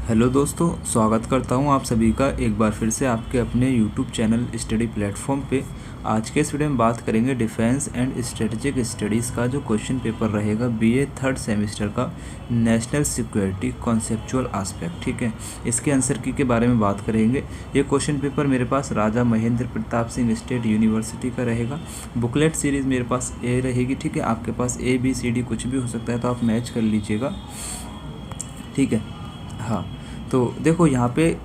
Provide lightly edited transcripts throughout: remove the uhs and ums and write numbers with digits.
Hello दोस्तों, स्वागत करता हूं आप सभी का एक बार फिर से आपके अपने यूट्यूब चैनल स्टडी प्लेटफॉर्म पे। आज के इस वीडियो में बात करेंगे डिफेंस एंड स्ट्रेटेजिक स्टडीज़ का जो क्वेश्चन पेपर रहेगा बीए थर्ड सेमेस्टर का, नेशनल सिक्योरिटी कॉन्सेप्चुअल आस्पेक्ट। ठीक है, इसके आंसर की के बारे में बात करेंगे। ये क्वेश्चन पेपर मेरे पास राजा महेंद्र प्रताप सिंह स्टेट यूनिवर्सिटी का रहेगा। बुकलेट सीरीज़ मेरे पास ए रहेगी। ठीक है, आपके पास ABCD कुछ भी हो सकता है, तो आप मैच कर लीजिएगा। ठीक है, हाँ, तो देखो यहाँ पे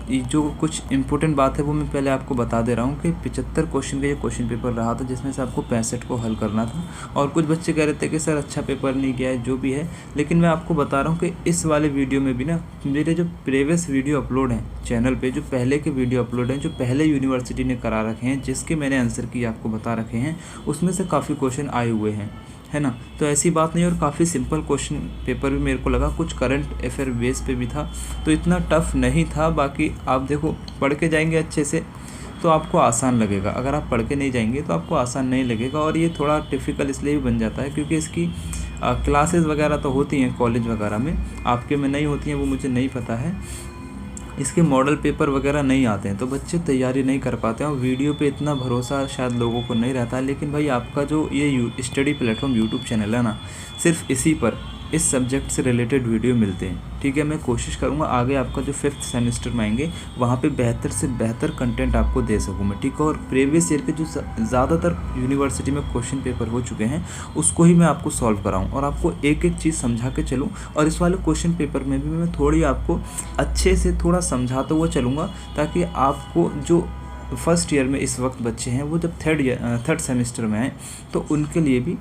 जो कुछ इम्पोर्टेंट बात है वो मैं पहले आपको बता दे रहा हूँ कि 75 क्वेश्चन का ये क्वेश्चन पेपर रहा था, जिसमें से आपको 65 को हल करना था। और कुछ बच्चे कह रहे थे कि सर अच्छा पेपर नहीं गया है, जो भी है, लेकिन मैं आपको बता रहा हूँ कि इस वाले वीडियो में भी ना मेरे जो प्रीवियस वीडियो अपलोड हैं चैनल पे, जो पहले के वीडियो अपलोड हैं, जो पहले यूनिवर्सिटी ने करा रखे हैं, जिसके मैंने आंसर की आपको बता रखे हैं, उसमें से काफ़ी क्वेश्चन आए हुए हैं, है ना। तो ऐसी बात नहीं, और काफ़ी सिंपल क्वेश्चन पेपर भी मेरे को लगा, कुछ करंट अफेयर बेस पे भी था, तो इतना टफ नहीं था। बाकी आप देखो, पढ़ के जाएंगे अच्छे से तो आपको आसान लगेगा, अगर आप पढ़ के नहीं जाएंगे तो आपको आसान नहीं लगेगा। और ये थोड़ा डिफ़िकल्ट इसलिए भी बन जाता है क्योंकि इसकी क्लासेस वगैरह तो होती हैं कॉलेज वगैरह में, आपके में नहीं होती हैं, वो मुझे नहीं पता है। इसके मॉडल पेपर वगैरह नहीं आते हैं, तो बच्चे तैयारी नहीं कर पाते हैं, और वीडियो पे इतना भरोसा शायद लोगों को नहीं रहता है। लेकिन भाई आपका जो ये स्टडी प्लेटफॉर्म यूट्यूब चैनल है ना, सिर्फ इसी पर इस सब्जेक्ट से रिलेटेड वीडियो मिलते हैं। ठीक है, मैं कोशिश करूँगा आगे आपका जो 5th सेमेस्टर में आएंगे वहाँ पे बेहतर से बेहतर कंटेंट आपको दे सकूँ मैं। ठीक है, और प्रीवियस ईयर के जो ज़्यादातर यूनिवर्सिटी में क्वेश्चन पेपर हो चुके हैं उसको ही मैं आपको सॉल्व कराऊँ और आपको एक एक चीज़ समझा के चलूँ। और इस वाले क्वेश्चन पेपर में भी मैं थोड़ी आपको अच्छे से थोड़ा समझाता हुआ चलूँगा, ताकि आपको जो फर्स्ट ईयर में इस वक्त बच्चे हैं वो जब थर्ड सेमेस्टर में आएँ तो उनके लिए भी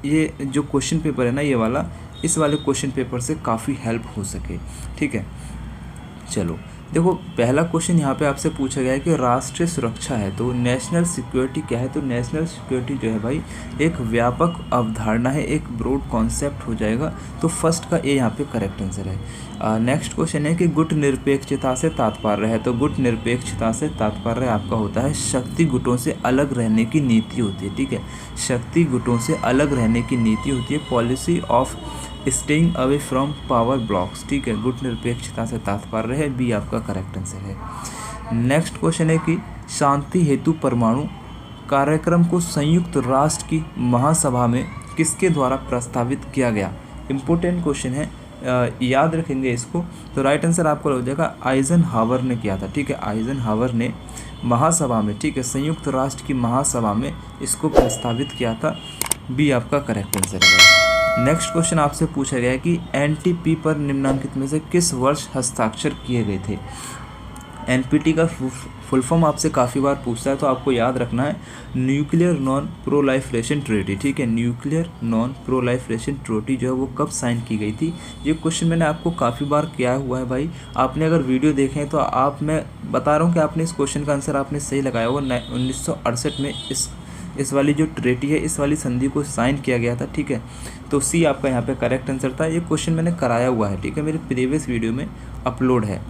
ये जो क्वेश्चन पेपर है ना, ये वाला, इस वाले क्वेश्चन पेपर से काफ़ी हेल्प हो सके। ठीक है, चलो देखो, पहला क्वेश्चन यहाँ पे आपसे पूछा गया है कि राष्ट्रीय सुरक्षा है तो नेशनल सिक्योरिटी क्या है। तो नेशनल सिक्योरिटी जो है भाई एक व्यापक अवधारणा है, एक ब्रॉड कॉन्सेप्ट हो जाएगा। तो फर्स्ट का ए यहाँ पे करेक्ट आंसर है। नेक्स्ट क्वेश्चन है कि गुट निरपेक्षता से तात्पर्य है। तो गुट निरपेक्षता से तात्पर्य आपका होता है शक्ति गुटों से अलग रहने की नीति होती है। ठीक है, शक्ति गुटों से अलग रहने की नीति होती है, policy of staying away from power blocks. ठीक है, गुट निरपेक्षता से तात्पर्य है, बी आपका करेक्ट आंसर है। नेक्स्ट क्वेश्चन है कि शांति हेतु परमाणु कार्यक्रम को संयुक्त राष्ट्र की महासभा में किसके द्वारा प्रस्तावित किया गया। इम्पोर्टेंट क्वेश्चन है, याद रखेंगे इसको। तो राइट आंसर आपको हो जाएगा आइजनहावर ने किया था। ठीक है, आइजनहावर ने महासभा में, ठीक है, संयुक्त राष्ट्र की महासभा में इसको प्रस्तावित किया था, बी आपका करेक्ट आंसर है। नेक्स्ट क्वेश्चन आपसे पूछा गया है कि NPT पर निम्नलिखित में से किस वर्ष हस्ताक्षर किए गए थे। NPT का फुल फॉर्म आपसे काफ़ी बार पूछता है, तो आपको याद रखना है न्यूक्लियर नॉन प्रोलाइफरेशन ट्रीटी। ठीक है, न्यूक्लियर नॉन प्रोलाइफरेशन ट्रीटी जो है वो कब साइन की गई थी। ये क्वेश्चन मैंने आपको काफ़ी बार किया हुआ है भाई, आपने अगर वीडियो देखें तो मैं बता रहा हूँ कि आपने इस क्वेश्चन का आंसर आपने सही लगाया हुआ। 1968 में इस वाली जो ट्रीटी है, इस वाली संधि को साइन किया गया था। ठीक है, तो सी आपका यहाँ पे करेक्ट आंसर था। ये क्वेश्चन मैंने कराया हुआ है, ठीक है, मेरे प्रीवियस वीडियो में अपलोड है।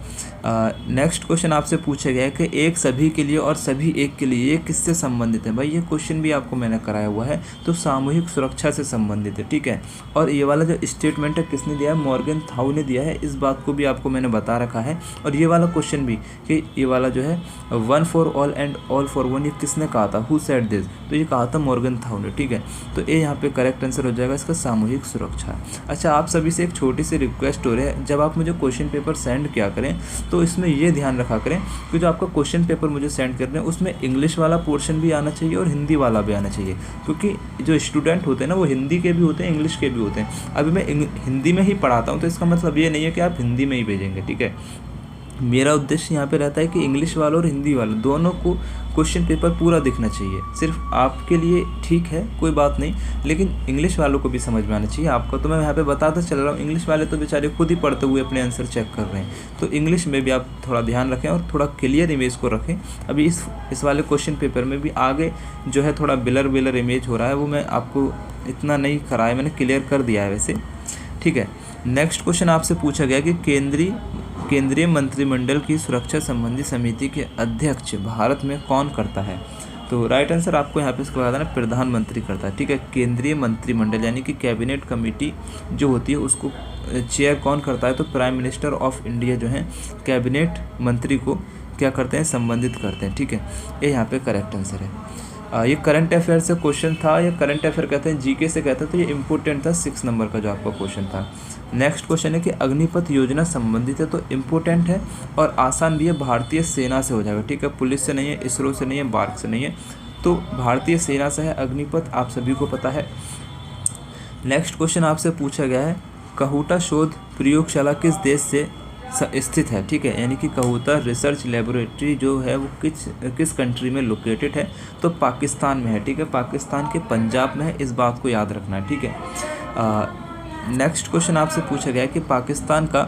नेक्स्ट क्वेश्चन आपसे पूछा गया है कि एक सभी के लिए और सभी एक के लिए, ये किससे संबंधित है। भाई ये क्वेश्चन भी आपको मैंने कराया हुआ है, तो सामूहिक सुरक्षा से संबंधित है। ठीक है, और ये वाला जो स्टेटमेंट है किसने दिया है, मॉर्गन थाउ ने दिया है। इस बात को भी आपको मैंने बता रखा है। और ये वाला क्वेश्चन भी कि ये वाला जो है 1 for all and all for one, ये किसने कहा था, हु सेड दिस, तो ये कहा था मॉर्गन थाउ ने। ठीक है, तो ये यहाँ पे करेक्ट आंसर हो जाएगा इसका सामूहिक सुरक्षा। अच्छा, आप सभी से एक छोटी सी रिक्वेस्ट हो रही है, जब आप मुझे क्वेश्चन पेपर सेंड किया करें तो इसमें ये ध्यान रखा करें कि जो आपका क्वेश्चन पेपर मुझे सेंड कर रहे हैं उसमें इंग्लिश वाला पोर्शन भी आना चाहिए और हिंदी वाला भी आना चाहिए, क्योंकि जो स्टूडेंट होते हैं ना वो हिंदी के भी होते हैं, इंग्लिश के भी होते हैं। अभी मैं हिंदी में ही पढ़ाता हूँ, तो इसका मतलब ये नहीं है कि आप हिंदी में ही भेजेंगे। ठीक है, मेरा उद्देश्य यहाँ पे रहता है कि इंग्लिश वालों और हिंदी वालों दोनों को क्वेश्चन पेपर पूरा दिखना चाहिए। सिर्फ आपके लिए ठीक है, कोई बात नहीं, लेकिन इंग्लिश वालों को भी समझ में आना चाहिए आपको। तो मैं यहाँ पे बताता चल रहा हूँ, इंग्लिश वाले तो बेचारे खुद ही पढ़ते हुए अपने आंसर चेक कर रहे हैं, तो इंग्लिश में भी आप थोड़ा ध्यान रखें और थोड़ा क्लियर इमेज को रखें। अभी इस वाले क्वेश्चन पेपर में भी आगे जो है थोड़ा बिलर इमेज हो रहा है, वो मैं आपको इतना नहीं कराया, मैंने क्लियर कर दिया है वैसे। ठीक है, नेक्स्ट क्वेश्चन आपसे पूछा गया कि केंद्रीय मंत्रिमंडल की सुरक्षा संबंधी समिति के अध्यक्ष भारत में कौन करता है। तो तो राइट आंसर आपको यहाँ पे इसको लगा देना प्रधानमंत्री करता है, ठीक है। केंद्रीय मंत्रिमंडल यानी कि कैबिनेट कमेटी जो होती है उसको चेयर कौन करता है, तो प्राइम मिनिस्टर ऑफ इंडिया जो है कैबिनेट मंत्री को क्या करते हैं, संबंधित करते हैं, ठीक है। ये यहाँ पे करेक्ट आंसर है। ये करंट अफेयर से क्वेश्चन था, ये करंट अफेयर कहते हैं, जीके से कहते हैं, तो ये इंपॉर्टेंट था 6 नंबर का जो आपका क्वेश्चन था। नेक्स्ट क्वेश्चन है कि अग्निपथ योजना संबंधित है, तो इम्पोर्टेंट है और आसान भी है, भारतीय सेना से हो जाएगा, ठीक है। पुलिस से नहीं है, इसरो से नहीं है, बार्क से नहीं है, तो भारतीय सेना से है अग्निपथ, आप सभी को पता है। नेक्स्ट क्वेश्चन आपसे पूछा गया है कहूटा शोध प्रयोगशाला किस देश से स्थित है, ठीक है। यानी कि कहूटा रिसर्च लेबोरेटरी जो है वो किस कंट्री में लोकेटेड है, तो पाकिस्तान में है, ठीक है। पाकिस्तान के पंजाब में है, इस बात को याद रखना है, ठीक है। नेक्स्ट क्वेश्चन आपसे पूछा गया है कि पाकिस्तान का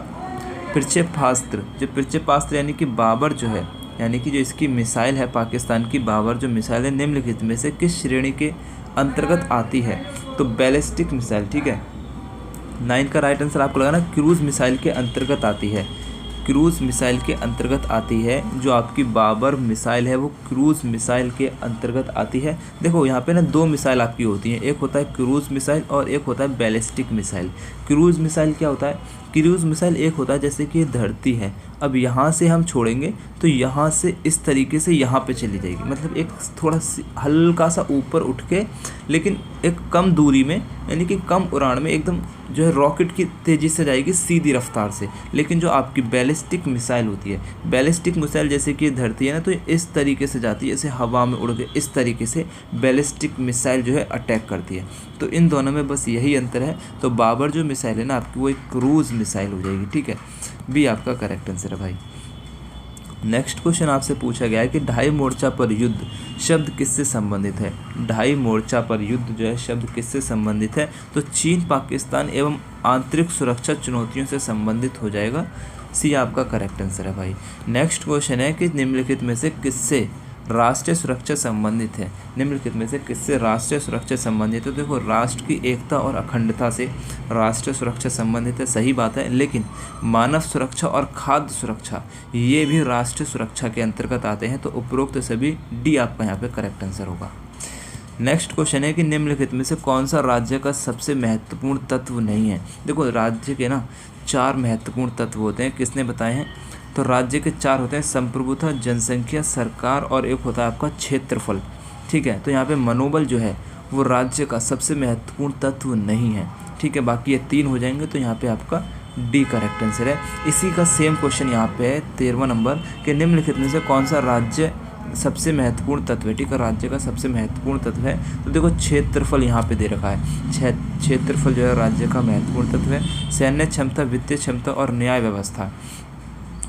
प्रक्षेपास्त्र, जो प्रक्षेपास्त्र यानी कि बाबर जो है, यानी कि जो इसकी मिसाइल है पाकिस्तान की बाबर जो मिसाइल है, निम्नलिखित में से किस श्रेणी के अंतर्गत आती है, तो बैलिस्टिक मिसाइल, ठीक है। 9 का राइट आंसर आपको लगाना क्रूज़ मिसाइल के अंतर्गत आती है, क्रूज़ मिसाइल के अंतर्गत आती है। जो आपकी बाबर मिसाइल है वो क्रूज़ मिसाइल के अंतर्गत आती है। देखो यहाँ पे ना 2 मिसाइल आपकी होती हैं, एक होता है क्रूज़ मिसाइल और एक होता है बैलिस्टिक मिसाइल। क्रूज़ मिसाइल क्या होता है, क्रूज़ मिसाइल एक होता है जैसे कि धरती है, अब यहाँ से हम छोड़ेंगे तो यहाँ से इस तरीके से यहाँ पे चली जाएगी, मतलब एक थोड़ा हल्का सा ऊपर उठ के, लेकिन एक कम दूरी में, यानी कि कम उड़ान में, एकदम जो है रॉकेट की तेज़ी से जाएगी सीधी रफ्तार से। लेकिन जो आपकी बैलिस्टिक मिसाइल होती है, बैलिस्टिक मिसाइल जैसे कि धरती है ना, तो इस तरीके से जाती है, जैसे हवा में उड़ के इस तरीके से बैलिस्टिक मिसाइल जो है अटैक करती है। तो इन दोनों में बस यही अंतर है। तो बाबर जो मिसाइल है ना आपकी, वो एक क्रूज़ मिसाइल हो जाएगी, ठीक है। बी आपका करेक्ट आंसर है भाई। नेक्स्ट क्वेश्चन आपसे पूछा गया है कि ढाई मोर्चा पर युद्ध शब्द किससे संबंधित है। ढाई मोर्चा पर युद्ध जो है शब्द किससे संबंधित है, तो चीन, पाकिस्तान एवं आंतरिक सुरक्षा चुनौतियों से संबंधित हो जाएगा। सी आपका करेक्ट आंसर है भाई। नेक्स्ट क्वेश्चन है कि निम्नलिखित में से किससे राष्ट्रीय सुरक्षा संबंधित है, निम्नलिखित में से किससे राष्ट्रीय सुरक्षा संबंधित है। तो देखो राष्ट्र की एकता और अखंडता से राष्ट्रीय सुरक्षा संबंधित है, सही बात है, लेकिन मानव सुरक्षा और खाद्य सुरक्षा ये भी राष्ट्रीय सुरक्षा के अंतर्गत आते हैं। तो उपरोक्त सभी डी आपका यहाँ पे करेक्ट आंसर होगा। नेक्स्ट क्वेश्चन है कि निम्नलिखित में से कौन सा राज्य का सबसे महत्वपूर्ण तत्व नहीं है। देखो राज्य के ना 4 महत्वपूर्ण तत्व होते हैं, किसने बताए हैं, तो राज्य के 4 होते हैं, संप्रभुता, जनसंख्या, सरकार और एक होता है आपका क्षेत्रफल, ठीक है। तो यहाँ पे मनोबल जो है वो राज्य का सबसे महत्वपूर्ण तत्व नहीं है, ठीक है। बाकी ये 3 हो जाएंगे, तो यहाँ पे आपका डी करेक्ट आंसर है। इसी का सेम क्वेश्चन यहाँ पे है 13वां नंबर के निम्नलिखित में से कौन सा राज्य सबसे महत्वपूर्ण तत्व है, ठीक है। राज्य का सबसे महत्वपूर्ण तत्व है, तो देखो क्षेत्रफल यहाँ पे दे रखा है। क्षेत्रफल जो है राज्य का महत्वपूर्ण तत्व है। सैन्य क्षमता, वित्तीय क्षमता और न्याय व्यवस्था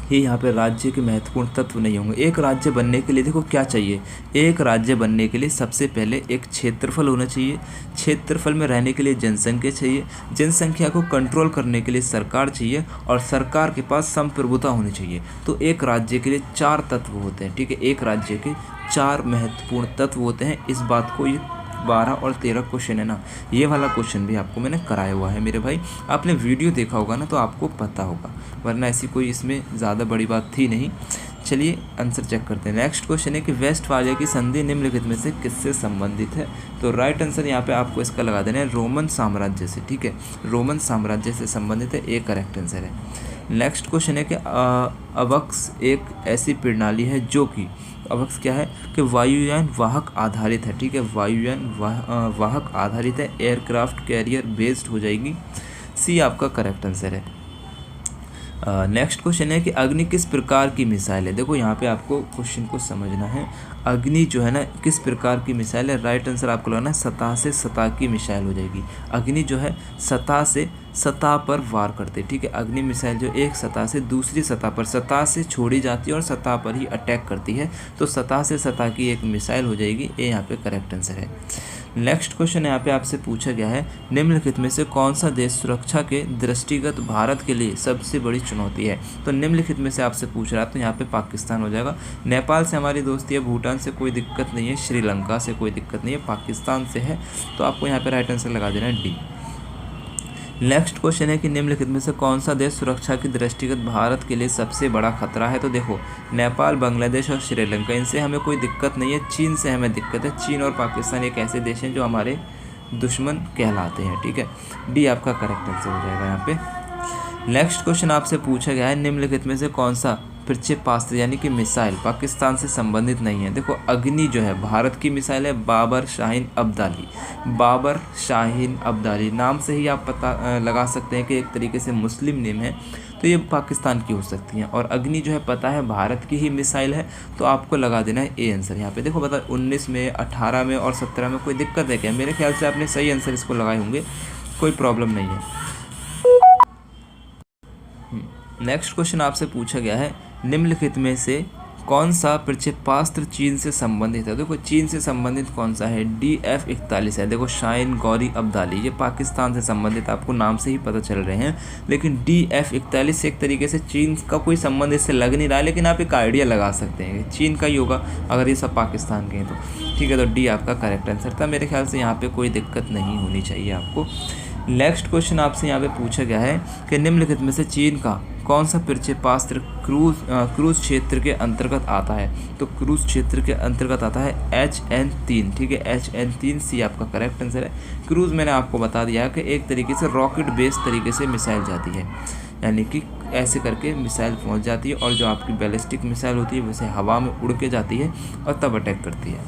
ये यहाँ पे राज्य के महत्वपूर्ण तत्व नहीं होंगे। एक राज्य बनने के लिए देखो क्या चाहिए, एक राज्य बनने के लिए सबसे पहले एक क्षेत्रफल होना चाहिए, क्षेत्रफल में रहने के लिए जनसंख्या चाहिए, जनसंख्या को कंट्रोल करने के लिए सरकार चाहिए और सरकार के पास संप्रभुता होनी चाहिए। तो एक राज्य के लिए 4 तत्व होते हैं, ठीक है। एक राज्य के 4 महत्वपूर्ण तत्व होते हैं। इस बात को ये 12 और 13 क्वेश्चन है ना, ये वाला क्वेश्चन भी आपको मैंने कराया हुआ है मेरे भाई। आपने वीडियो देखा होगा ना तो आपको पता होगा, वरना ऐसी कोई इसमें ज़्यादा बड़ी बात थी नहीं। चलिए आंसर चेक करते हैं। नेक्स्ट क्वेश्चन है कि वेस्टफालिया की संधि निम्नलिखित में से किससे संबंधित है। तो राइट आंसर यहाँ पे आपको इसका लगा देना है रोमन साम्राज्य से, ठीक है। रोमन साम्राज्य से संबंधित है, एक करेक्ट आंसर है। नेक्स्ट क्वेश्चन है कि अवक्स एक ऐसी प्रणाली है जो कि अवक्स क्या है कि वायुयान वाहक आधारित है, ठीक है। वायुयान वाहक आधारित है, एयरक्राफ्ट कैरियर बेस्ड हो जाएगी। सी आपका करेक्ट आंसर है। नेक्स्ट क्वेश्चन है कि अग्नि किस प्रकार की मिसाइल है। देखो यहाँ पे आपको क्वेश्चन को समझना है, अग्नि जो है ना किस प्रकार की मिसाइल है। राइट आंसर आपको लगाना है सतह से सतह की मिसाइल हो जाएगी। अग्नि जो है सतह से सतह पर वार करते, ठीक है। अग्नि मिसाइल जो एक सतह से दूसरी सतह पर, सतह से छोड़ी जाती है और सतह पर ही अटैक करती है, तो सतह से सतह की एक मिसाइल हो जाएगी। ये यहाँ पे करेक्ट आंसर है। नेक्स्ट क्वेश्चन यहाँ पे आपसे पूछा गया है निम्नलिखित में से कौन सा देश सुरक्षा के दृष्टिगत भारत के लिए सबसे बड़ी चुनौती है। तो निम्नलिखित में से आपसे पूछ रहा है, तो यहाँ पे पाकिस्तान हो जाएगा। नेपाल से हमारी दोस्ती है, भूटान से कोई दिक्कत नहीं है, श्रीलंका से कोई दिक्कत नहीं है, पाकिस्तान से है, तो आपको यहाँ पे राइट आंसर लगा देना है डी। नेक्स्ट क्वेश्चन है कि निम्नलिखित में से कौन सा देश सुरक्षा की दृष्टिगत भारत के लिए सबसे बड़ा खतरा है। तो देखो, नेपाल, बांग्लादेश और श्रीलंका, इनसे हमें कोई दिक्कत नहीं है। चीन से हमें दिक्कत है। चीन और पाकिस्तान एक ऐसे देश हैं जो हमारे दुश्मन कहलाते हैं, ठीक है। डी आपका करेक्ट आंसर हो जाएगा यहाँ पे। नेक्स्ट क्वेश्चन आपसे पूछा गया है, निम्नलिखित में से कौन सा प्रक्षेपास्त्र यानी कि मिसाइल पाकिस्तान से संबंधित नहीं है। देखो, अग्नि जो है भारत की मिसाइल है, बाबर शाहीन अब्दाली। बाबर शाहीन अब्दाली नाम से ही आप पता लगा सकते हैं कि एक तरीके से मुस्लिम नेम है, तो ये पाकिस्तान की हो सकती हैं। और अग्नि जो है पता है भारत की ही मिसाइल है, तो आपको लगा देना है ए आंसर यहाँ पे। देखो बता 19 में, 18 में और 17 में कोई दिक्कत है क्या? मेरे ख्याल से आपने सही आंसर इसको लगाए होंगे, कोई प्रॉब्लम नहीं है। नेक्स्ट क्वेश्चन आपसे पूछा गया है, निम्नलिखित में से कौन सा प्रक्षेपास्त्र चीन से संबंधित है। देखो, चीन से संबंधित कौन सा है? DF-41 है। देखो, शाहीन गौरी अब्दाली, ये पाकिस्तान से संबंधित, आपको नाम से ही पता चल रहे हैं। लेकिन DF-41 से एक तरीके से चीन का कोई संबंध इससे लग नहीं रहा है, लेकिन आप एक आइडिया लगा सकते हैं कि चीन का ही होगा अगर ये सब पाकिस्तान के हैं तो। ठीक है, तो डी आपका करेक्ट आंसर था। मेरे ख्याल से यहाँ पर कोई दिक्कत नहीं होनी चाहिए आपको। नेक्स्ट क्वेश्चन आपसे यहाँ पे पूछा गया है कि निम्नलिखित में से चीन का कौन सा प्रक्षेपास्त्र क्रूज क्षेत्र के अंतर्गत आता है। तो क्रूज क्षेत्र के अंतर्गत आता है HN-3, ठीक है, HN-3 सी आपका करेक्ट आंसर है। क्रूज मैंने आपको बता दिया है कि एक तरीके से रॉकेट बेस्ड तरीके से मिसाइल जाती है, यानी कि ऐसे करके मिसाइल पहुंच जाती है और जो आपकी बैलिस्टिक मिसाइल होती है वैसे हवा में उड़ के जाती है और तब अटैक करती है।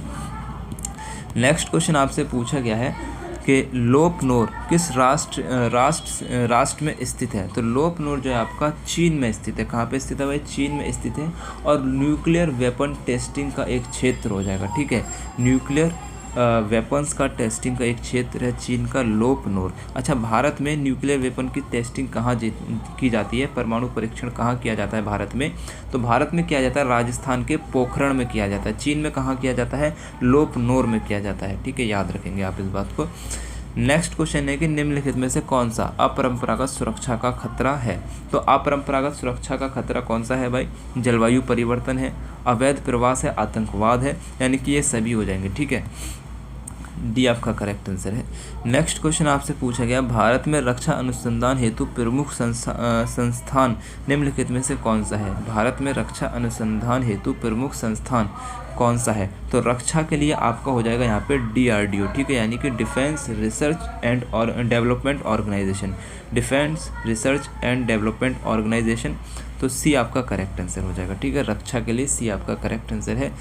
नेक्स्ट क्वेश्चन आपसे पूछा गया है कि लोपनोर किस राष्ट्र में स्थित है। तो लोपनोर जो है आपका चीन में स्थित है। कहाँ पे स्थित है भाई? चीन में स्थित है और न्यूक्लियर वेपन टेस्टिंग का एक क्षेत्र हो जाएगा, ठीक है। न्यूक्लियर वेपन्स का टेस्टिंग का एक क्षेत्र है चीन का लोपनोर। अच्छा, भारत में न्यूक्लियर वेपन की टेस्टिंग कहाँ की जाती है? परमाणु परीक्षण कहाँ किया जाता है भारत में? तो भारत में किया जाता है राजस्थान के पोखरण में किया जाता है। चीन में कहाँ किया जाता है? लोपनोर में किया जाता है, ठीक है, याद रखेंगे आप इस बात को। नेक्स्ट क्वेश्चन है कि निम्नलिखित में से कौन सा अपरंपरागत सुरक्षा का खतरा है। तो अपरंपरागत सुरक्षा का खतरा कौन सा है भाई? जलवायु परिवर्तन है, अवैध प्रवास है, आतंकवाद है, यानी कि ये सभी हो जाएंगे, ठीक है। डी आपका करेक्ट आंसर है। नेक्स्ट क्वेश्चन आपसे पूछा गया, भारत में रक्षा अनुसंधान हेतु प्रमुख संस्थान निम्नलिखित में से कौन सा है। भारत में रक्षा अनुसंधान हेतु प्रमुख संस्थान कौन सा है? तो रक्षा के लिए आपका हो जाएगा यहाँ पे DRDO, ठीक है, यानी कि defence research and development organisation. Defence research and development organisation, तो सी आपका करेक्ट आंसर हो जाएगा, ठीक है। रक्षा के लिए सी आपका करेक्ट आंसर है।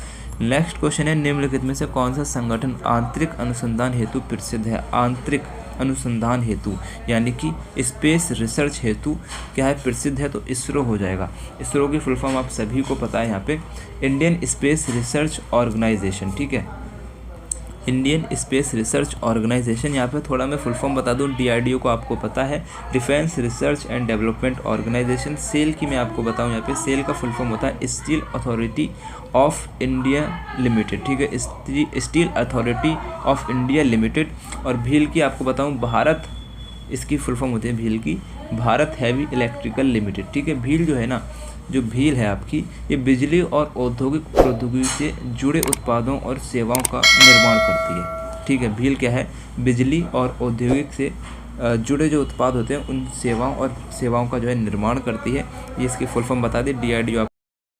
नेक्स्ट क्वेश्चन है, निम्नलिखित में से कौन सा संगठन आंतरिक अनुसंधान हेतु प्रसिद्ध है। आंतरिक अनुसंधान हेतु यानी कि स्पेस रिसर्च हेतु क्या है? प्रसिद्ध है, तो इसरो हो जाएगा। इसरो की फुल फॉर्म आप सभी को पता है यहाँ पे, इंडियन स्पेस रिसर्च ऑर्गेनाइजेशन, ठीक है, इंडियन स्पेस रिसर्च ऑर्गेनाइजेशन। यहाँ पे थोड़ा मैं फुल फॉर्म बता दूँ, DRDO को आपको पता है, defence research and development organisation. सेल की मैं आपको बताऊँ, यहाँ पे सेल का फुल फॉर्म होता है steel authority of India limited, ठीक है, steel authority of India limited. और भील की आपको बताऊँ, भारत, इसकी फुल फॉर्म होती है भील की, भारत हैवी इलेक्ट्रिकल लिमिटेड, ठीक है। भील जो है ना, जो भील है आपकी, ये बिजली और औद्योगिक प्रौद्योगिकी से जुड़े उत्पादों और सेवाओं का निर्माण करती है, ठीक है। भील क्या है? बिजली और औद्योगिक से जुड़े जो उत्पाद होते हैं उन सेवाओं का जो है निर्माण करती है। ये इसकी फुल फॉर्म बता दी। DRDO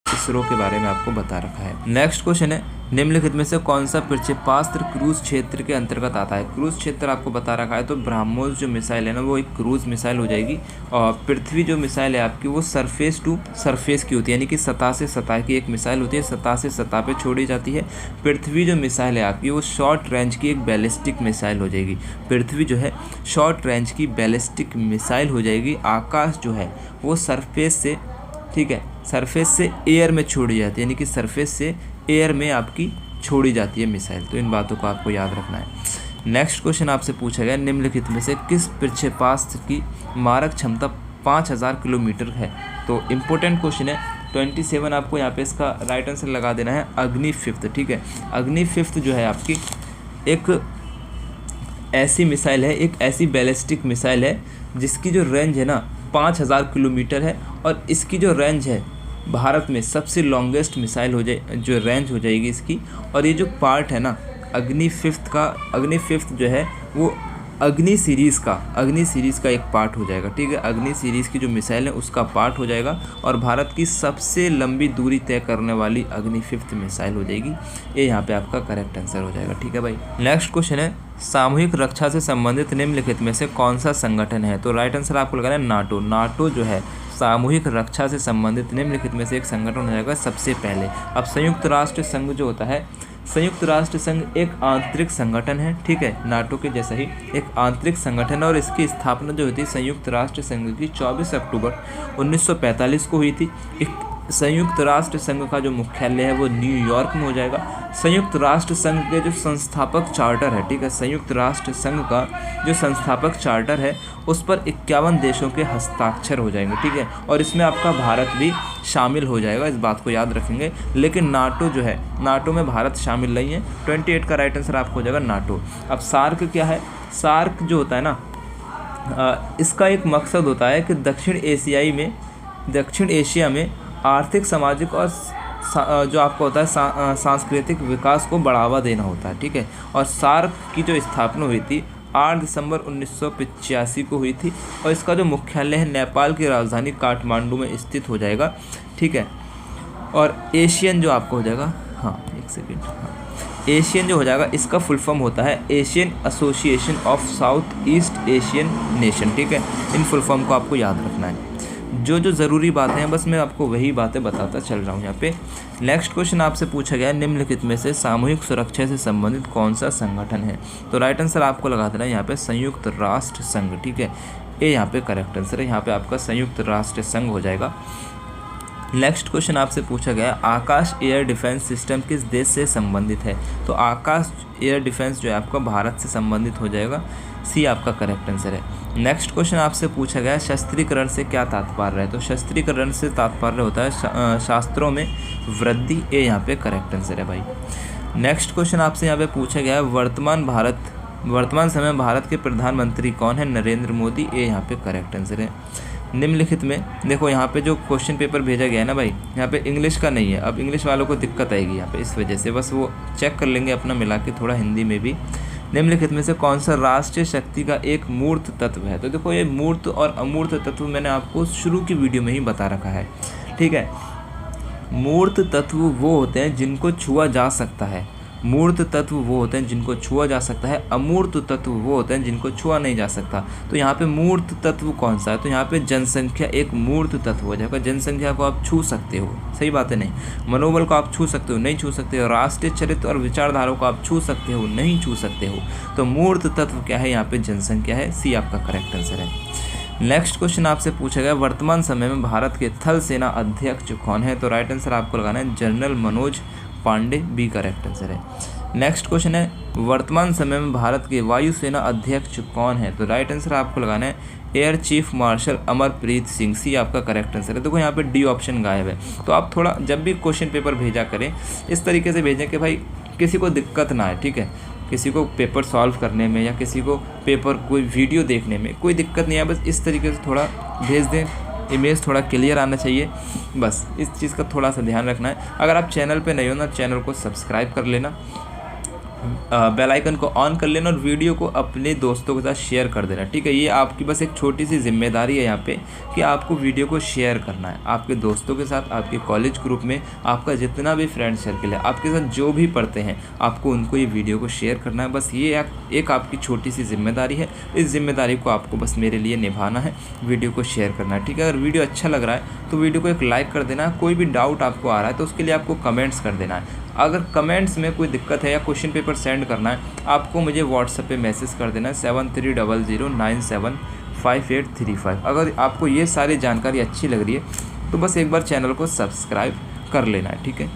इसरो के बारे में आपको बता रखा है। नेक्स्ट क्वेश्चन है, निम्नलिखित में से कौन सा प्रक्षेपास्त्र क्रूज क्षेत्र के अंतर्गत आता है। क्रूज क्षेत्र आपको बता रखा है, तो ब्रह्मोस जो मिसाइल है ना, वो एक क्रूज मिसाइल हो जाएगी। और पृथ्वी जो मिसाइल है आपकी, वो सरफेस टू सरफेस की होती है, यानी कि सतह से सतह की एक मिसाइल होती है, सतह से सतह पे छोड़ी जाती है। पृथ्वी जो मिसाइल है आपकी, वो शॉर्ट रेंज की एक बैलिस्टिक मिसाइल हो जाएगी। पृथ्वी जो है शॉर्ट रेंज की बैलिस्टिक मिसाइल हो जाएगी। आकाश जो है वो सरफेस से, ठीक है, सरफेस से एयर में छोड़ी जाती है, यानी कि सरफेस से एयर में आपकी छोड़ी जाती है मिसाइल। तो इन बातों को आपको याद रखना है। नेक्स्ट क्वेश्चन आपसे पूछा गया, निम्नलिखित में से किस प्रक्षेपास्त्र की मारक क्षमता 5000 किलोमीटर है। तो इम्पोर्टेंट क्वेश्चन है, 27 आपको यहाँ पे इसका राइट आंसर लगा देना है, अग्नि 5, ठीक है। अग्नि 5 जो है आपकी एक ऐसी मिसाइल है, एक ऐसी बैलिस्टिक मिसाइल है जिसकी जो रेंज है ना 5000 किलोमीटर है, और इसकी जो रेंज है भारत में सबसे लॉन्गेस्ट मिसाइल हो जाए, जो रेंज हो जाएगी इसकी। और ये जो पार्ट है ना अग्नि 5 का, अग्नि 5 जो है वो अग्नि सीरीज़ का एक पार्ट हो जाएगा, ठीक है। अग्नि सीरीज़ की जो मिसाइल है उसका पार्ट हो जाएगा और भारत की सबसे लंबी दूरी तय करने वाली अग्नि 5th मिसाइल हो जाएगी। ये यहाँ पे आपका करेक्ट आंसर हो जाएगा, ठीक है भाई। नेक्स्ट क्वेश्चन है, सामूहिक रक्षा से संबंधित निम्नलिखित में से कौन सा संगठन है? तो राइट आंसर आपको लगाना है नाटो। नाटो जो है सामूहिक रक्षा से संबंधित निम्नलिखित में से एक संगठन हो जाएगा सबसे पहले। अब संयुक्त राष्ट्र संघ जो होता है, संयुक्त राष्ट्र संघ एक आंतरिक संगठन है, ठीक है, नाटो के जैसा ही एक आंतरिक संगठन है और इसकी स्थापना जो हुई थी संयुक्त राष्ट्र संघ की 24 अक्टूबर 1945 को हुई थी। संयुक्त राष्ट्र संघ का जो मुख्यालय है वो न्यूयॉर्क में हो जाएगा। संयुक्त राष्ट्र संघ के जो संस्थापक चार्टर है, ठीक है, संयुक्त राष्ट्र संघ का जो संस्थापक चार्टर है उस पर 51 देशों के हस्ताक्षर हो जाएंगे, ठीक है, और इसमें आपका भारत भी शामिल हो जाएगा, इस बात को याद रखेंगे। लेकिन नाटो जो है, नाटो में भारत शामिल नहीं है। 28 का राइट आंसर आपको हो जाएगा नाटो। अब सार्क क्या है? सार्क जो होता है ना, इसका एक मकसद होता है कि दक्षिण एशिया में आर्थिक, सामाजिक और जो आपका होता है सांस्कृतिक विकास को बढ़ावा देना होता है, ठीक है। और सार्क की जो स्थापना हुई थी 8 दिसंबर 1985 को हुई थी और इसका जो मुख्यालय है नेपाल की राजधानी काठमांडू में स्थित हो जाएगा, ठीक है। और एशियन जो आपको हो जाएगा, हाँ एक सेकेंड, हाँ एशियन जो हो जाएगा इसका फुल फॉर्म होता है Asian association of south east Asian nation, ठीक है। इन फुल फॉर्म को आपको याद रखना है। जो ज़रूरी बातें हैं बस मैं आपको वही बातें बताता चल रहा हूँ यहाँ पे। नेक्स्ट क्वेश्चन आपसे पूछा गया है, निम्नलिखित में से सामूहिक सुरक्षा से संबंधित कौन सा संगठन है? तो राइट आंसर आपको लगा देना है यहाँ पे संयुक्त राष्ट्र संघ, ठीक है। ये यहाँ पे करेक्ट आंसर है, यहाँ पे आपका संयुक्त राष्ट्र संघ हो जाएगा। नेक्स्ट क्वेश्चन आपसे पूछा गया, आकाश एयर डिफेंस सिस्टम किस देश से संबंधित है? तो आकाश एयर डिफेंस जो है आपका भारत से संबंधित हो जाएगा, सी आपका करेक्ट आंसर है। नेक्स्ट क्वेश्चन आपसे पूछा गया, शस्त्रीकरण से क्या तात्पर्य है? तो शस्त्रीकरण से तात्पर्य होता है शास्त्रों में वृद्धि, ये यहाँ पे करेक्ट आंसर है भाई। नेक्स्ट क्वेश्चन आपसे यहाँ पे पूछा गया है, वर्तमान समय भारत के प्रधानमंत्री कौन है? नरेंद्र मोदी, ये यहाँ पे करेक्ट आंसर है। निम्नलिखित में देखो यहाँ पे जो क्वेश्चन पेपर भेजा गया है ना भाई, यहाँ पे इंग्लिश का नहीं है। अब इंग्लिश वालों को दिक्कत आएगी यहाँ पे, इस वजह से बस वो चेक कर लेंगे अपना मिला के थोड़ा हिंदी में भी। निम्नलिखित में से कौन सा राष्ट्रीय शक्ति का एक मूर्त तत्व है? तो देखो ये मूर्त और अमूर्त तत्व मैंने आपको शुरू की वीडियो में ही बता रखा है, ठीक है। मूर्त तत्व वो होते हैं जिनको छुआ जा सकता है, मूर्त तत्व वो होते हैं जिनको छुआ जा सकता है, अमूर्त तत्व वो होते हैं जिनको छुआ नहीं जा सकता। तो यहाँ पे मूर्त तत्व कौन सा है? तो यहाँ पे जनसंख्या एक मूर्त तत्व हो जाएगा। जनसंख्या को आप छू सकते हो, सही बात है, नहीं। मनोबल को आप छू सकते हो, नहीं छू सकते हो। राष्ट्रीय चरित्र और विचारधारा को आप छू सकते हो, नहीं छू सकते हो। तो मूर्त तत्व क्या है? यहाँ पे जनसंख्या है, सी आपका करेक्ट आंसर है। नेक्स्ट क्वेश्चन आपसे पूछा गया, वर्तमान समय में भारत के थल सेना अध्यक्ष कौन है? तो राइट आंसर आपको लगाना है general Manoj Pande, B correct answer है। नेक्स्ट क्वेश्चन है, वर्तमान समय में भारत के वायुसेना अध्यक्ष कौन है? तो राइट आंसर आपको लगाना है air chief marshal Amarpreet Singh, C आपका करेक्ट आंसर है। देखो यहाँ पे डी ऑप्शन गायब है। तो आप थोड़ा जब भी क्वेश्चन पेपर भेजा करें इस तरीके से भेजें कि भाई किसी को दिक्कत ना आए, ठीक है। किसी को पेपर सॉल्व करने में या किसी को पेपर कोई वीडियो देखने में कोई दिक्कत नहीं है, बस इस तरीके से थोड़ा भेज दें, इमेज थोड़ा क्लियर आना चाहिए, बस इस चीज़ का थोड़ा सा ध्यान रखना है। अगर आप चैनल पे नहीं हो ना, चैनल को सब्सक्राइब कर लेना, बेल आइकन को ऑन कर लेना और वीडियो को अपने दोस्तों के साथ शेयर कर देना, ठीक है। ये आपकी बस एक छोटी सी जिम्मेदारी है यहाँ पे कि आपको वीडियो को शेयर करना है आपके दोस्तों के साथ, आपके कॉलेज ग्रुप में, आपका जितना भी फ्रेंड सर्कल है, आपके साथ जो भी पढ़ते हैं, आपको उनको ये वीडियो को शेयर करना है। बस ये एक आपकी छोटी सी जिम्मेदारी है। इस जिम्मेदारी को आपको बस मेरे लिए निभाना है, वीडियो को शेयर करना है, ठीक है। अगर वीडियो अच्छा लग रहा है तो वीडियो को एक लाइक कर देना है। कोई भी डाउट आपको आ रहा है तो उसके लिए आपको कमेंट्स कर देना है। अगर कमेंट्स में कोई दिक्कत है या क्वेश्चन पेपर सेंड करना है, आपको मुझे व्हाट्सएप पे मैसेज कर देना है 7300975835। अगर आपको ये सारी जानकारी अच्छी लग रही है तो बस एक बार चैनल को सब्सक्राइब कर लेना है, ठीक है।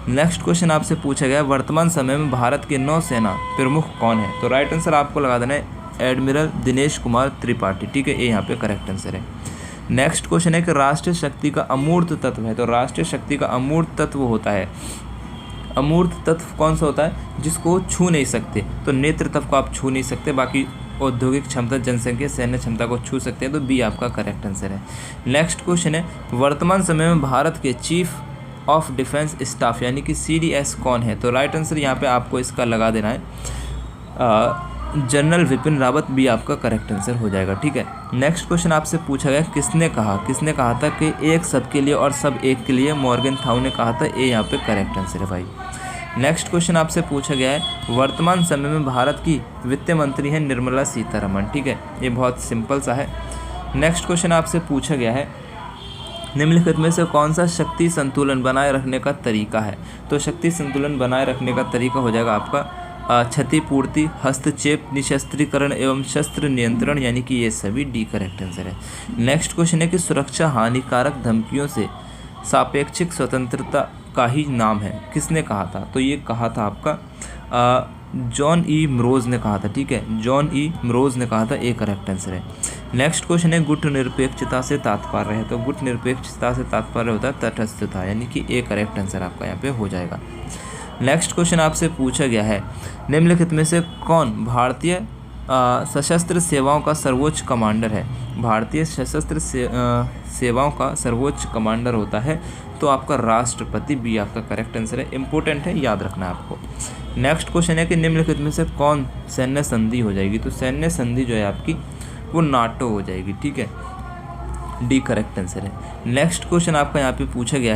नेक्स्ट क्वेश्चन आपसे पूछा गया, वर्तमान समय में भारत के नौसेना प्रमुख कौन है? तो राइट आंसर आपको लगा देना है एडमिरल दिनेश कुमार त्रिपाठी, ठीक है। ये यहाँ पे करेक्ट आंसर है। नेक्स्ट क्वेश्चन है कि राष्ट्रीय शक्ति का अमूर्त तत्व है। तो राष्ट्रीय शक्ति का अमूर्त तत्व होता है, अमूर्त तत्व कौन सा होता है? जिसको छू नहीं सकते। तो नेत्र तत्व को आप छू नहीं सकते, बाकी औद्योगिक क्षमता, जनसंख्या, सैन्य क्षमता को छू सकते हैं। तो बी आपका करेक्ट आंसर है। नेक्स्ट क्वेश्चन है, वर्तमान समय में भारत के चीफ ऑफ डिफेंस स्टाफ यानी कि CDS कौन है? तो राइट आंसर यहाँ पे आपको इसका लगा देना है जनरल विपिन रावत भी आपका करेक्ट आंसर हो जाएगा। ठीक है, नेक्स्ट क्वेश्चन आपसे पूछा गया किसने कहा था कि एक सबके लिए और सब एक के लिए, मॉर्गन थाउ ने कहा था। ये यहाँ पे करेक्ट आंसर है भाई। नेक्स्ट क्वेश्चन आपसे पूछा गया है वर्तमान समय में भारत की वित्त मंत्री है निर्मला सीतारमण। ठीक है, ये बहुत सिंपल सा है। नेक्स्ट क्वेश्चन आपसे पूछा गया है निम्नलिखित में से कौन सा शक्ति संतुलन बनाए रखने का तरीका है। तो शक्ति संतुलन बनाए रखने का तरीका हो जाएगा आपका क्षतिपूर्ति, हस्तक्षेप, निशस्त्रीकरण एवं शस्त्र नियंत्रण, यानी कि ये सभी डी करेक्ट आंसर है। नेक्स्ट क्वेश्चन है कि सुरक्षा हानिकारक धमकियों से सापेक्षिक स्वतंत्रता का ही नाम है, किसने कहा था। तो ये कहा था आपका जॉन ई मरोज ने कहा था। ठीक है, जॉन ई मरोज ने कहा था, ये करेक्ट आंसर है। नेक्स्ट क्वेश्चन है गुट निरपेक्षता से तात्पर्य है। तो गुट निरपेक्षता से तात्पर्य होता है तटस्थता, यानी कि ए करेक्ट आंसर आपका यहाँ पे हो जाएगा। नेक्स्ट क्वेश्चन आपसे पूछा गया है निम्नलिखित में से कौन भारतीय सशस्त्र सेवाओं का सर्वोच्च कमांडर है। भारतीय सशस्त्र सेवाओं का सर्वोच्च कमांडर होता है तो आपका राष्ट्रपति भी आपका करेक्ट आंसर है। इंपॉर्टेंट है, याद रखना है आपको। नेक्स्ट क्वेश्चन है कि निम्नलिखित में से कौन सैन्य संधि हो जाएगी। तो सैन्य संधि जो है आपकी वो नाटो हो जाएगी। ठीक है, डी करेक्ट आंसर है। नेक्स्ट क्वेश्चन आपका यहाँ पे पूछा गया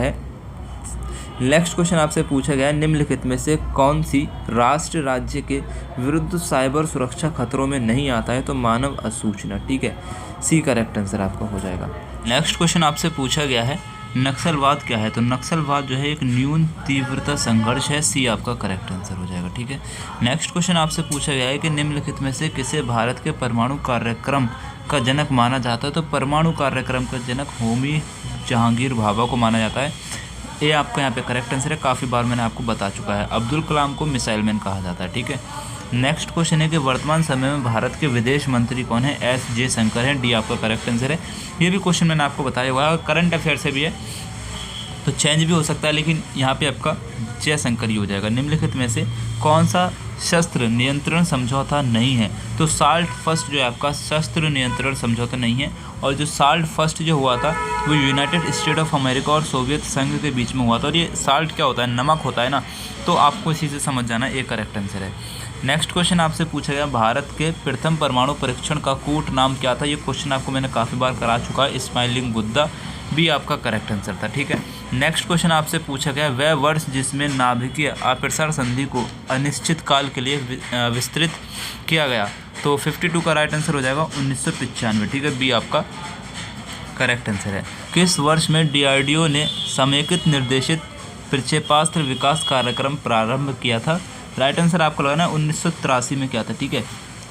है निम्नलिखित में से कौन सी राष्ट्र राज्य के विरुद्ध साइबर सुरक्षा खतरों में नहीं आता है। तो मानव असूचना। ठीक है, सी करेक्ट आंसर आपका हो जाएगा। नेक्स्ट क्वेश्चन आपसे पूछा गया है नक्सलवाद क्या है। तो नक्सलवाद जो है एक न्यून तीव्रता संघर्ष है, सी आपका करेक्ट आंसर हो जाएगा। ठीक है, नेक्स्ट क्वेश्चन आपसे पूछा गया है कि निम्नलिखित में से किसे भारत के परमाणु कार्यक्रम का जनक माना जाता है। तो परमाणु कार्यक्रम का जनक होमी जहांगीर भाभा को माना जाता है। ये आपका यहाँ पे करेक्ट आंसर है, काफ़ी बार मैंने आपको बता चुका है। अब्दुल कलाम को मिसाइल मैन कहा जाता है। ठीक है, नेक्स्ट क्वेश्चन है कि वर्तमान समय में भारत के विदेश मंत्री कौन है। एस जयशंकर है, डी आपका करेक्ट आंसर है। ये भी क्वेश्चन मैंने आपको बताया हुआ है, करंट अफेयर से भी है तो चेंज भी हो सकता है, लेकिन यहाँ पे आपका जयशंकर ही हो जाएगा। निम्नलिखित में से कौन सा शस्त्र नियंत्रण समझौता नहीं है। तो साल्ट फर्स्ट जो है आपका शस्त्र नियंत्रण समझौता नहीं है, और जो साल्ट फर्स्ट जो हुआ था वो यूनाइटेड स्टेट ऑफ अमेरिका और सोवियत संघ के बीच में हुआ था। और ये साल्ट क्या होता है, नमक होता है ना, तो आपको इसी से समझ जाना, ये करेक्ट आंसर है। नेक्स्ट क्वेश्चन आपसे पूछा गया भारत के प्रथम परमाणु परीक्षण का कूट नाम क्या था। ये क्वेश्चन आपको मैंने काफ़ी बार करा चुका है, स्माइलिंग बुद्धा भी आपका करेक्ट आंसर था। ठीक है, नेक्स्ट क्वेश्चन आपसे पूछा गया वह वर्ष जिसमें नाभिकीय अप्रसार संधि को अनिश्चित काल के लिए विस्तृत किया गया। तो 52 का राइट आंसर हो जाएगा 1995। ठीक है, बी आपका करेक्ट आंसर है। किस वर्ष में DRDO ने समेकित निर्देशित प्रक्षेपास्त्र विकास कार्यक्रम प्रारंभ किया था। राइट आंसर आपको लगाना है 1983 में किया था। ठीक है,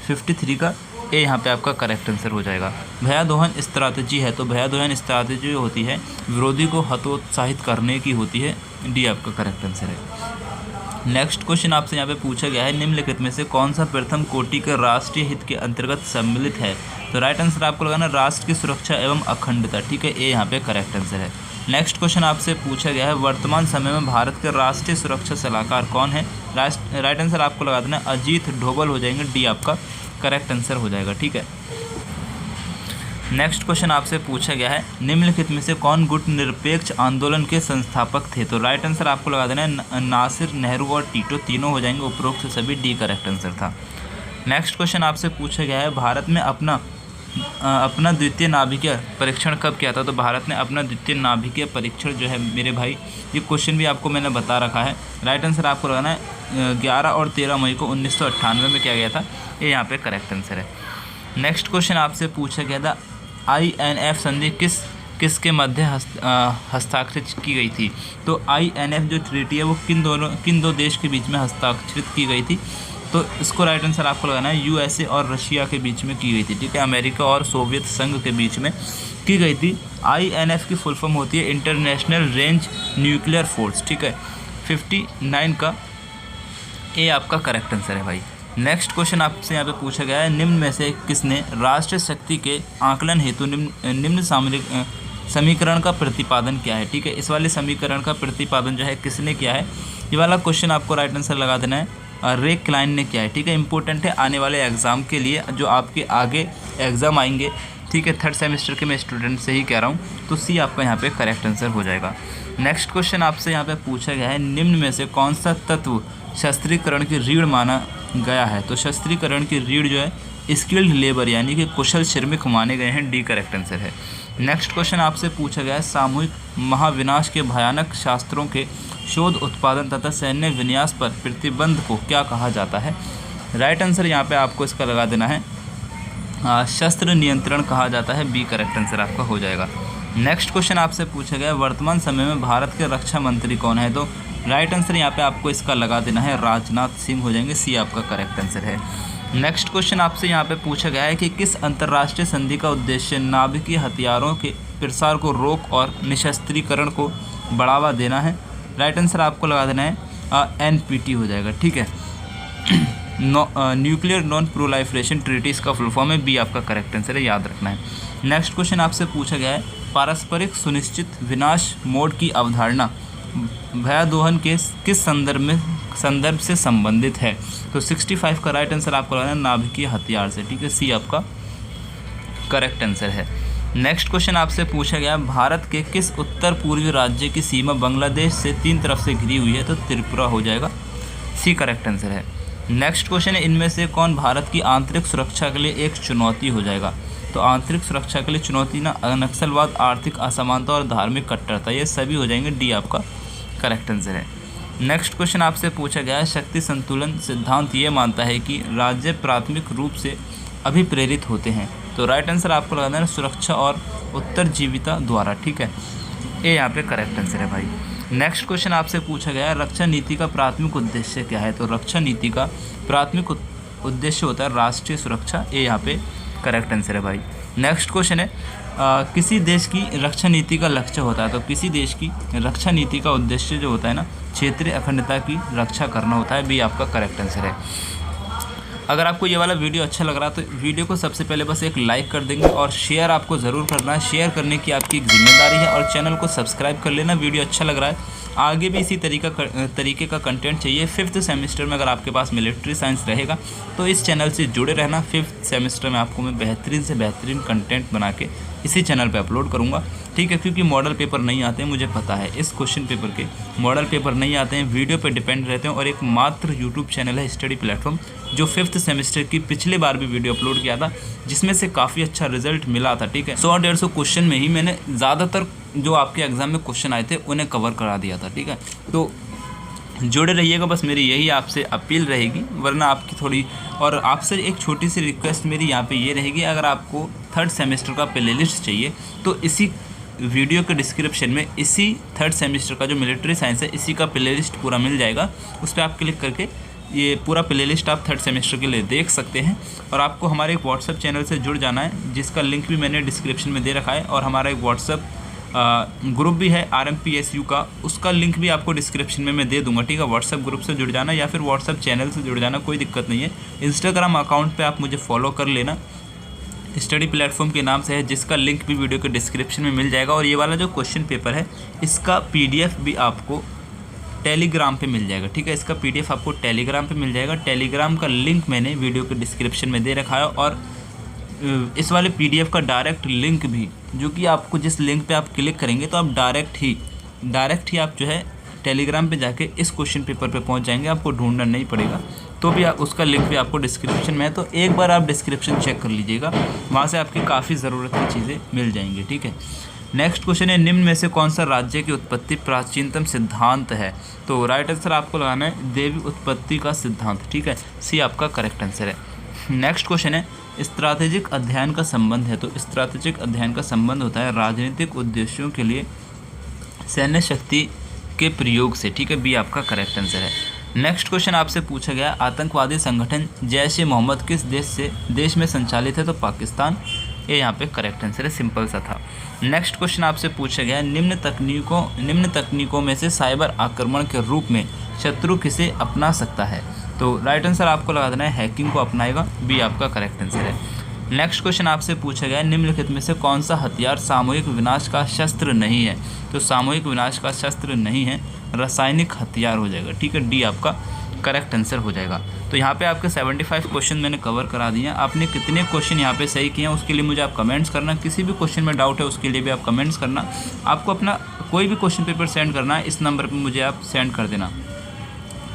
53 का ए यहाँ पे आपका करेक्ट आंसर हो जाएगा। भयादोहन स्ट्रैटेजी है, तो भयादोहन स्ट्रैटेजी होती है विरोधी को हतोत्साहित करने की होती है, डी आपका करेक्ट आंसर है। नेक्स्ट क्वेश्चन आपसे यहाँ पे पूछा गया है निम्नलिखित में से कौन सा प्रथम कोटि के राष्ट्रीय हित के अंतर्गत सम्मिलित है। तो राइट आंसर आपको लगाना राष्ट्र की सुरक्षा एवं अखंडता। ठीक है, ए यहाँ पे करेक्ट आंसर है। नेक्स्ट क्वेश्चन आपसे पूछा गया है वर्तमान समय में भारत के राष्ट्रीय सुरक्षा सलाहकार कौन है। राइट आंसर आपको लगा देना अजीत डोभाल हो जाएंगे, डी आपका करेक्ट आंसर हो जाएगा। ठीक है, नेक्स्ट क्वेश्चन आपसे पूछा गया है निम्नलिखित में से कौन गुट निरपेक्ष आंदोलन के संस्थापक थे। तो राइट आंसर आपको लगा देना है नासिर, नेहरू और टीटो, तीनों हो जाएंगे, उपरोक्त सभी डी करेक्ट आंसर था। नेक्स्ट क्वेश्चन आपसे पूछा गया है भारत में अपना द्वितीय नाभिकीय परीक्षण कब किया था। तो भारत ने अपना द्वितीय नाभिकीय परीक्षण जो है मेरे भाई, ये क्वेश्चन भी आपको मैंने बता रखा है। राइट आंसर आपको लगाना है 11 और 13 मई को 1998 में किया गया था, ये यहाँ पे करेक्ट आंसर है। नेक्स्ट क्वेश्चन आपसे पूछा गया था INF संधि किसके मध्य हस्ताक्षरित की गई थी। तो INF जो ट्रीटी है वो किन दो देश के बीच में हस्ताक्षरित की गई थी। तो इसको राइट आंसर आपको लगाना है USA और रशिया के बीच में की गई थी। ठीक है, अमेरिका और सोवियत संघ के बीच में की गई थी। INF की फुल फॉर्म होती है इंटरनेशनल रेंज न्यूक्लियर फोर्स। ठीक है, 59 का ए आपका करेक्ट आंसर है भाई। नेक्स्ट क्वेश्चन आपसे यहाँ पे पूछा गया है निम्न में से किसने राष्ट्रीय शक्ति के आकलन हेतु निम्न समीकरण का प्रतिपादन किया है। ठीक है, इस वाले समीकरण का प्रतिपादन जो है किसने किया है, ये वाला क्वेश्चन आपको राइट आंसर लगा देना है रे क्लाइन ने किया है। ठीक है, इंपॉर्टेंट है आने वाले एग्ज़ाम के लिए, जो आपके आगे एग्ज़ाम आएंगे। ठीक है, 3rd सेमेस्टर के मैं स्टूडेंट से ही कह रहा हूँ, तो सी आपका यहाँ पे करेक्ट आंसर हो जाएगा। नेक्स्ट क्वेश्चन आपसे यहाँ पे पूछा गया है निम्न में से कौन सा तत्व शस्त्रीकरण की रीढ़ माना गया है। तो शस्त्रीकरण की रीढ़ जो है स्किल्ड लेबर यानी कि कुशल श्रमिक माने गए हैं। डी करेक्ट आंसर है। नेक्स्ट क्वेश्चन आपसे पूछा गया है सामूहिक महाविनाश के भयानक शास्त्रों के शोध, उत्पादन तथा सैन्य विन्यास पर प्रतिबंध को क्या कहा जाता है। राइट आंसर यहाँ पे आपको इसका लगा देना है शस्त्र नियंत्रण कहा जाता है। बी करेक्ट आंसर आपका हो जाएगा। नेक्स्ट क्वेश्चन आपसे पूछा गया वर्तमान समय में भारत के रक्षा मंत्री कौन है। तो राइट आंसर यहाँ पे आपको इसका लगा देना है राजनाथ सिंह हो जाएंगे। सी आपका करेक्ट आंसर है। नेक्स्ट क्वेश्चन आपसे यहाँ पे पूछा गया है कि किस अंतर्राष्ट्रीय संधि का उद्देश्य नाभिकीय हथियारों के प्रसार को रोक और निशस्त्रीकरण को बढ़ावा देना है। राइट आंसर आपको लगा देना है NPT हो जाएगा। ठीक है, न्यूक्लियर नॉन प्रोलाइफरेशन ट्रीटी इसका फुल फॉर्म है। बी आपका करेक्ट आंसर है, याद रखना है। नेक्स्ट क्वेश्चन आपसे पूछा गया है पारस्परिक सुनिश्चित विनाश मोड की अवधारणा भयादोहन के किस संदर्भ से संबंधित है। तो 65 का राइट आंसर आपको लगाना है नाभिकीय हथियार से। ठीक है, सी आपका करेक्ट आंसर है। नेक्स्ट क्वेश्चन आपसे पूछा गया भारत के किस उत्तर पूर्वी राज्य की सीमा बांग्लादेश से 3 तरफ से घिरी हुई है। तो त्रिपुरा हो जाएगा। सी करेक्ट आंसर है। नेक्स्ट क्वेश्चन है इनमें से कौन भारत की आंतरिक सुरक्षा के लिए एक चुनौती हो जाएगा। तो आंतरिक सुरक्षा के लिए चुनौती नक्सलवाद, आर्थिक असमानता और धार्मिक कट्टरता, ये सभी हो जाएंगे। डी आपका करेक्ट आंसर है। नेक्स्ट क्वेश्चन आपसे पूछा गया है शक्ति संतुलन सिद्धांत ये मानता है कि राज्य प्राथमिक रूप से अभिप्रेरित होते हैं। तो राइट आंसर आपको लगाना है सुरक्षा और उत्तरजीविता द्वारा। ठीक है, ये यहाँ पे करेक्ट आंसर है भाई। नेक्स्ट क्वेश्चन आपसे पूछा गया है रक्षा नीति का प्राथमिक उद्देश्य क्या है। तो रक्षा नीति का प्राथमिक उद्देश्य होता है राष्ट्रीय सुरक्षा। ये यहाँ पे करेक्ट आंसर है भाई। नेक्स्ट क्वेश्चन है किसी देश की रक्षा नीति का लक्ष्य होता है। तो किसी देश की रक्षा नीति का उद्देश्य जो होता है ना क्षेत्रीय अखंडता की रक्षा करना होता है। बी आपका करेक्ट आंसर है। अगर आपको ये वाला वीडियो अच्छा लग रहा है तो वीडियो को सबसे पहले बस एक लाइक कर देंगे और शेयर आपको ज़रूर करना है। शेयर करने की आपकी एक जिम्मेदारी है और चैनल को सब्सक्राइब कर लेना। वीडियो अच्छा लग रहा है, आगे भी इसी तरीके का कंटेंट चाहिए। 5th सेमेस्टर में अगर आपके पास मिलिट्री साइंस रहेगा तो इस चैनल से जुड़े रहना। 5th सेमेस्टर में आपको मैं बेहतरीन से बेहतरीन कंटेंट बना के इसी चैनल पे अपलोड करूँगा। ठीक है, क्योंकि मॉडल पेपर नहीं आते हैं, मुझे पता है इस क्वेश्चन पेपर के मॉडल पेपर नहीं आते हैं, वीडियो पे डिपेंड रहते हैं। और एक मात्र यूट्यूब चैनल है स्टडी प्लेटफॉर्म जो 5th सेमेस्टर की पिछले बार भी वीडियो अपलोड किया था जिसमें से काफ़ी अच्छा रिजल्ट मिला था। ठीक है, 100-150 क्वेश्चन में ही मैंने ज़्यादातर जो आपके एग्जाम में क्वेश्चन आए थे उन्हें कवर करा दिया था। ठीक है, तो जुड़े रहिएगा, बस मेरी यही आपसे अपील रहेगी। वरना आपकी थोड़ी और आपसे एक छोटी सी रिक्वेस्ट मेरी यहाँ पे ये रहेगी, अगर आपको 3rd सेमेस्टर का प्लेलिस्ट चाहिए तो इसी वीडियो के डिस्क्रिप्शन में इसी 3rd सेमेस्टर का जो मिलिट्री साइंस है इसी का प्लेलिस्ट पूरा मिल जाएगा। उस पर आप क्लिक करके ये पूरा प्लेलिस्ट आप 3rd सेमेस्टर के लिए देख सकते हैं। और आपको हमारे एक व्हाट्सएप चैनल से जुड़ जाना है जिसका लिंक भी मैंने डिस्क्रिप्शन में दे रखा है। और हमारा एक व्हाट्सएप ग्रुप भी है RMPSU का, उसका लिंक भी आपको डिस्क्रिप्शन में मैं दे दूंगा। ठीक है, व्हाट्सएप ग्रुप से जुड़ जाना या फिर व्हाट्सएप चैनल से जुड़ जाना, कोई दिक्कत नहीं है। इंस्टाग्राम अकाउंट पे आप मुझे फॉलो कर लेना, स्टडी प्लेटफॉर्म के नाम से है, जिसका लिंक भी वीडियो के डिस्क्रिप्शन में मिल जाएगा। और ये वाला जो क्वेश्चन पेपर है इसका PDF भी आपको टेलीग्राम पे मिल जाएगा। ठीक है, इसका PDF आपको टेलीग्राम पे मिल जाएगा। टेलीग्राम का लिंक मैंने वीडियो के डिस्क्रिप्शन में दे रखा है। और इस वाले PDF का डायरेक्ट लिंक भी, जो कि आपको जिस लिंक पे आप क्लिक करेंगे तो आप डायरेक्ट ही आप जो है टेलीग्राम पे जाके इस क्वेश्चन पेपर पे पहुंच जाएंगे, आपको ढूंढना नहीं पड़ेगा। तो भी उसका लिंक भी आपको डिस्क्रिप्शन में है, तो एक बार आप डिस्क्रिप्शन चेक कर लीजिएगा, वहाँ से आपकी काफ़ी ज़रूरत की चीज़ें मिल जाएंगी। ठीक है, नेक्स्ट क्वेश्चन है निम्न में से कौन सा राज्य की उत्पत्ति प्राचीनतम सिद्धांत है। तो राइट आंसर आपको लगाना है देवी उत्पत्ति का सिद्धांत। ठीक है, सी आपका करेक्ट आंसर है। नेक्स्ट क्वेश्चन है स्ट्रैटेजिक अध्ययन का संबंध है। तो स्ट्रैटेजिक अध्ययन का संबंध होता है राजनीतिक उद्देश्यों के लिए सैन्य शक्ति के प्रयोग से। ठीक है, बी आपका करेक्ट आंसर है। नेक्स्ट क्वेश्चन आपसे पूछा गया आतंकवादी संगठन जैश-ए-मोहम्मद किस देश में संचालित है। तो पाकिस्तान, ये यहाँ पे करेक्ट आंसर है, सिंपल सा था। नेक्स्ट क्वेश्चन आपसे पूछा गया निम्न तकनीकों में से साइबर आक्रमण के रूप में शत्रु किसे अपना सकता है। तो राइट आंसर आपको लगा देना है हैकिंग को अपनाएगा। बी आपका करेक्ट आंसर है। नेक्स्ट क्वेश्चन आपसे पूछा गया निम्नलिखित में से कौन सा हथियार सामूहिक विनाश का शस्त्र नहीं है। तो सामूहिक विनाश का शस्त्र नहीं है, रासायनिक हथियार हो जाएगा। ठीक है, डी आपका करेक्ट आंसर हो जाएगा। तो यहाँ पे आपके 75 क्वेश्चन मैंने कवर करा दिए हैं। आपने कितने क्वेश्चन यहाँ पे सही किए हैं उसके लिए मुझे आप कमेंट्स करना। किसी भी क्वेश्चन में डाउट है उसके लिए भी आप कमेंट्स करना। आपको अपना कोई भी क्वेश्चन पेपर सेंड करना है, इस नंबर पर मुझे आप सेंड कर देना।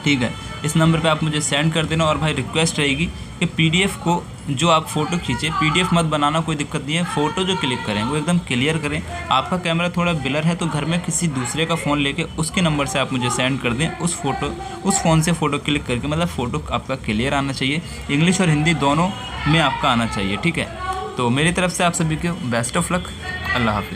ठीक है, इस नंबर पे आप मुझे सेंड कर देना। और भाई रिक्वेस्ट रहेगी कि PDF को जो आप फ़ोटो खींचे, PDF मत बनाना, कोई दिक्कत नहीं है, फ़ोटो जो क्लिक करें वो एकदम क्लियर करें। आपका कैमरा थोड़ा ब्लर है तो घर में किसी दूसरे का फ़ोन लेके उसके नंबर से आप मुझे सेंड कर दें। उस फ़ोन से फ़ोटो क्लिक करके, मतलब फ़ोटो आपका क्लियर आना चाहिए, इंग्लिश और हिंदी दोनों में आपका आना चाहिए, ठीक है। तो मेरी तरफ से आप सभी को बेस्ट ऑफ लक। अल्लाह हाफिज़।